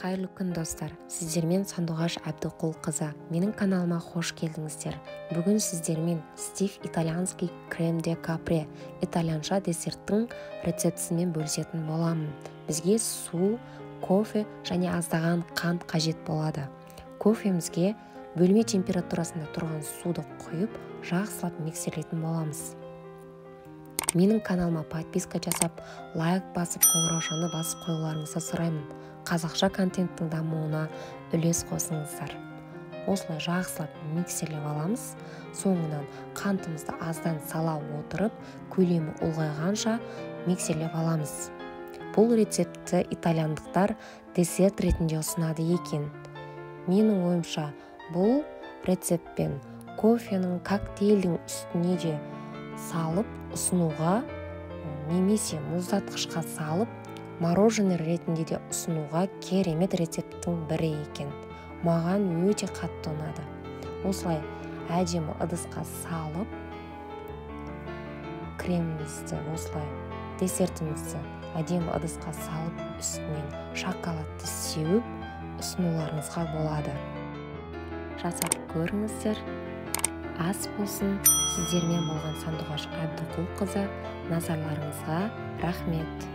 Қайырлы күн достар, сіздермен Сандуғаш Әбдіқұлқызы. Менің каналыма қош келдіңіздер. Бүгін сіздермен стив итальянский крем де капре итальянша десерттің рецептісімен бөлісетін боламын. Бізге су, кофе және аздаған қант қажет болады. Кофемізге бөлме температурасында тұрған суды құйып, жақсылап миксерлейтін боламыз. Менің каналыма подписка жасап, лайк басып, қоңыраушаны басып қоюларыңызды сұраймын. Қазақша контенттің дамуына үлес қосыңыздар. Осылай жақсылап миксерлеп аламыз. Соңынан қантымызды аздан сала отырып, көлемі ұлғайғанша миксерлеп аламыз. Бұл рецепті итальяндықтар десерт ретінде ұсынады екен. Менің ойымша, бұл рецептпен кофенің коктейльдің үстіне де салып ұсынуға, немесе мұздатқышқа салып мороженое ретінде де ұсынуға керемет рецепттің бірі екен. Маған өте қатты ұнады. Осылай әдемі ыдысқа салып, кремімізді, осылай десертімізді әдемі ыдысқа салып, үстінен шоколадты сеуіп ұсынуларыңызға болады. Жасап көріңіздер. Ас болсын. Сіздермен болған Сандуғаш Әбдіқұлқызы. Назарларыңызға рахмет.